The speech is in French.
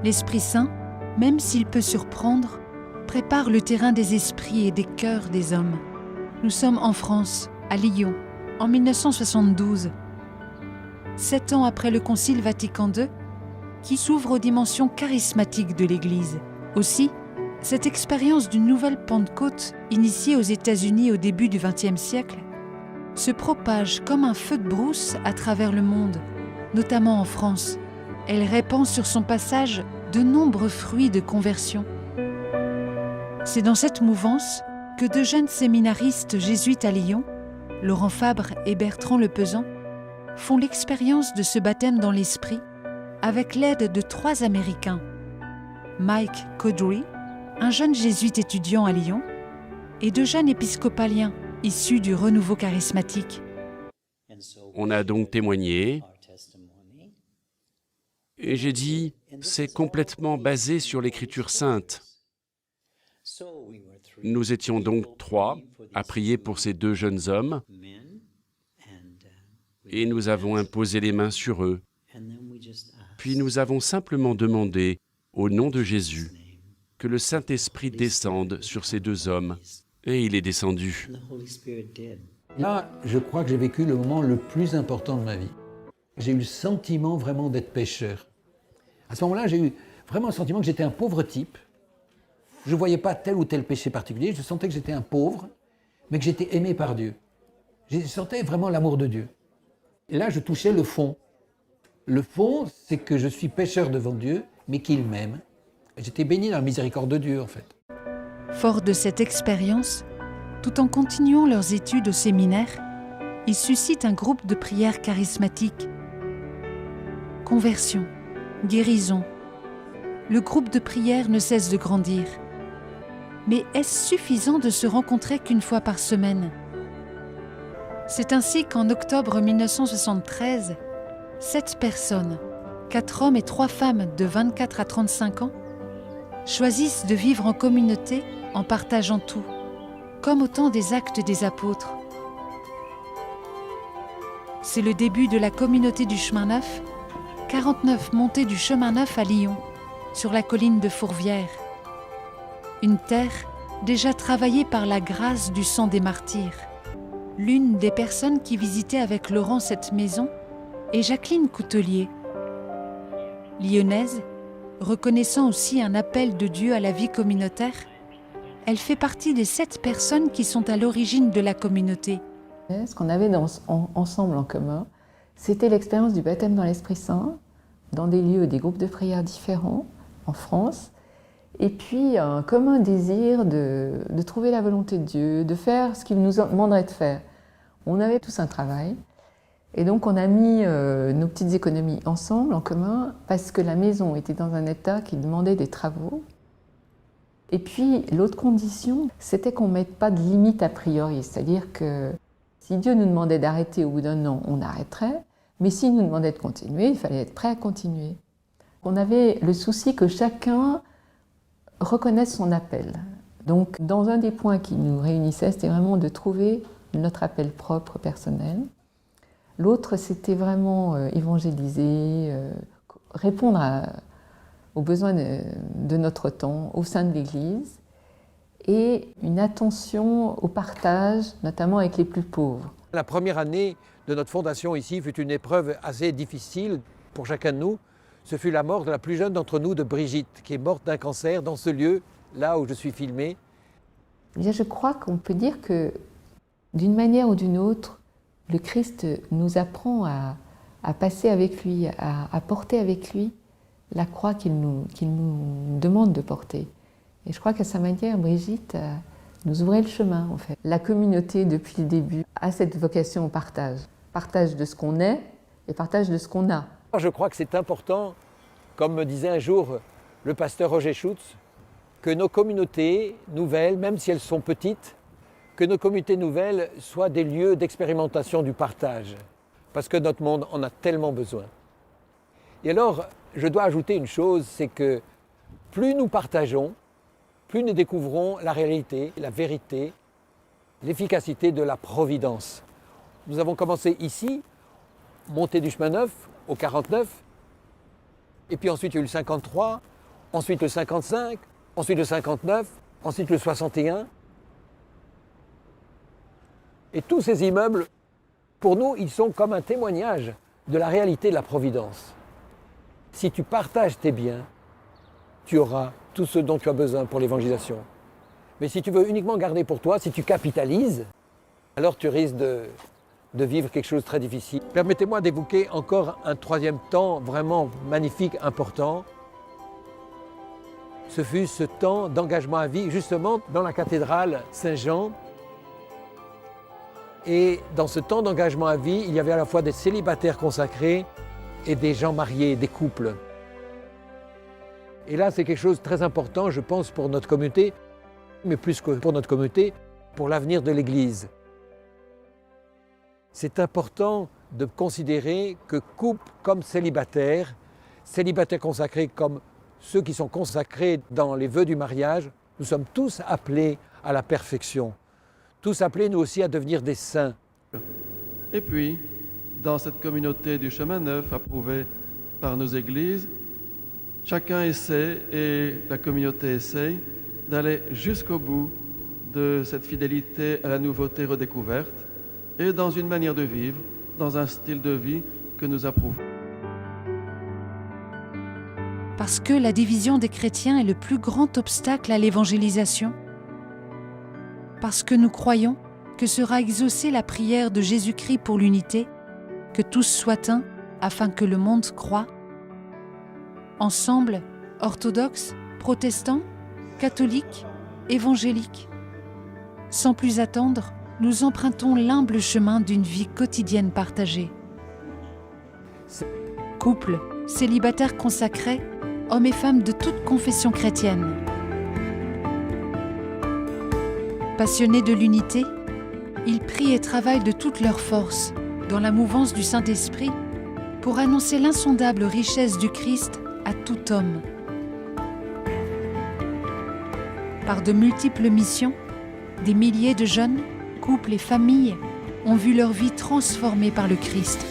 L'Esprit Saint, même s'il peut surprendre, prépare le terrain des esprits et des cœurs des hommes. Nous sommes en France, à Lyon, en 1972, 7 ans après le Concile Vatican II, qui s'ouvre aux dimensions charismatiques de l'Église. Aussi, cette expérience d'une nouvelle Pentecôte, initiée aux États-Unis au début du XXe siècle, se propage comme un feu de brousse à travers le monde, notamment en France. Elle répand sur son passage de nombreux fruits de conversion. C'est dans cette mouvance que deux jeunes séminaristes jésuites à Lyon, Laurent Fabre et Bertrand Le Pesan, font l'expérience de ce baptême dans l'esprit avec l'aide de 3 Américains, Mike Caudry, un jeune jésuite étudiant à Lyon, et 2 jeunes épiscopaliens issus du renouveau charismatique. On a donc témoigné, et j'ai dit, c'est complètement basé sur l'Écriture sainte. Nous étions donc 3 à prier pour ces 2 jeunes hommes, et nous avons imposé les mains sur eux. Puis nous avons simplement demandé, au nom de Jésus, que le Saint-Esprit descende sur ces 2 hommes. Et il est descendu. Là, je crois que j'ai vécu le moment le plus important de ma vie. J'ai eu le sentiment vraiment d'être pécheur. À ce moment-là, j'ai eu vraiment le sentiment que j'étais un pauvre type. Je ne voyais pas tel ou tel péché particulier. Je sentais que j'étais un pauvre, mais que j'étais aimé par Dieu. Je sentais vraiment l'amour de Dieu. Et là, je touchais le fond. Le fond, c'est que je suis pécheur devant Dieu, mais qu'il m'aime. J'étais béni dans la miséricorde de Dieu, en fait. Forts de cette expérience, tout en continuant leurs études au séminaire, ils suscitent un groupe de prière charismatique. Conversion, guérison. Le groupe de prière ne cesse de grandir. Mais est-ce suffisant de se rencontrer qu'une fois par semaine? C'est ainsi qu'en octobre 1973, 7 personnes, 4 hommes et 3 femmes de 24 à 35 ans, choisissent de vivre en communauté en partageant tout, comme au temps des Actes des Apôtres. C'est le début de la communauté du Chemin Neuf, 49 montées du Chemin Neuf à Lyon, sur la colline de Fourvière. Une terre déjà travaillée par la grâce du sang des martyrs. L'une des personnes qui visitait avec Laurent cette maison est Jacqueline Coutelier. Lyonnaise, reconnaissant aussi un appel de Dieu à la vie communautaire, elle fait partie des 7 personnes qui sont à l'origine de la communauté. Ce qu'on avait ensemble en commun, c'était l'expérience du baptême dans l'Esprit Saint, dans des lieux, des groupes de prière différents en France, et puis un commun désir de trouver la volonté de Dieu, de faire ce qu'il nous demanderait de faire. On avait tous un travail, et donc on a mis nos petites économies ensemble, en commun, parce que la maison était dans un état qui demandait des travaux. Et puis l'autre condition, c'était qu'on ne mette pas de limite a priori, c'est-à-dire que si Dieu nous demandait d'arrêter au bout d'un an, on arrêterait, mais s'il nous demandait de continuer, il fallait être prêt à continuer. On avait le souci que chacun reconnaisse son appel. Donc dans un des points qui nous réunissait, c'était vraiment de trouver notre appel propre, personnel. L'autre, c'était vraiment évangéliser, répondre aux besoins de notre temps au sein de l'Église et une attention au partage, notamment avec les plus pauvres. La première année de notre fondation ici fut une épreuve assez difficile pour chacun de nous. Ce fut la mort de la plus jeune d'entre nous, de Brigitte, qui est morte d'un cancer dans ce lieu, là où je suis filmé. Je crois qu'on peut dire que, d'une manière ou d'une autre, le Christ nous apprend à passer avec lui, à porter avec lui la croix qu'il nous demande de porter. Et je crois qu'à sa manière, Brigitte nous ouvrait le chemin, en fait. La communauté, depuis le début, a cette vocation au partage. Partage de ce qu'on est et partage de ce qu'on a. Je crois que c'est important, comme me disait un jour le pasteur Roger Schutz, que nos communautés nouvelles, même si elles sont petites, que nos communautés nouvelles soient des lieux d'expérimentation du partage. Parce que notre monde en a tellement besoin. Et alors, je dois ajouter une chose, c'est que plus nous partageons, plus nous découvrons la réalité, la vérité, l'efficacité de la providence. Nous avons commencé ici, montée du chemin neuf, au 49. Et puis ensuite il y a eu le 53, ensuite le 55, ensuite le 59, ensuite le 61. Et tous ces immeubles, pour nous, ils sont comme un témoignage de la réalité de la Providence. Si tu partages tes biens, tu auras tout ce dont tu as besoin pour l'évangélisation. Mais si tu veux uniquement garder pour toi, si tu capitalises, alors tu risques de vivre quelque chose de très difficile. Permettez-moi d'évoquer encore un troisième temps vraiment magnifique, important. Ce fut ce temps d'engagement à vie, justement dans la cathédrale Saint-Jean. Et dans ce temps d'engagement à vie, il y avait à la fois des célibataires consacrés et des gens mariés, des couples. Et là, c'est quelque chose de très important, je pense, pour notre communauté, mais plus que pour notre communauté, pour l'avenir de l'Église. C'est important de considérer que couple comme célibataire consacrés comme ceux qui sont consacrés dans les vœux du mariage, nous sommes tous appelés à la perfection. Tous appelés, nous aussi, à devenir des saints. Et puis, dans cette communauté du chemin neuf approuvée par nos églises, chacun essaie, et la communauté essaye, d'aller jusqu'au bout de cette fidélité à la nouveauté redécouverte et dans une manière de vivre, dans un style de vie que nous approuvons. Parce que la division des chrétiens est le plus grand obstacle à l'évangélisation. Parce que nous croyons que sera exaucée la prière de Jésus-Christ pour l'unité, que tous soient un, afin que le monde croie. Ensemble, orthodoxes, protestants, catholiques, évangéliques. Sans plus attendre, nous empruntons l'humble chemin d'une vie quotidienne partagée. Couples, célibataires consacrés, hommes et femmes de toute confession chrétienne. Passionnés de l'unité, ils prient et travaillent de toute leur force, dans la mouvance du Saint-Esprit, pour annoncer l'insondable richesse du Christ à tout homme. Par de multiples missions, des milliers de jeunes, couples et familles ont vu leur vie transformée par le Christ.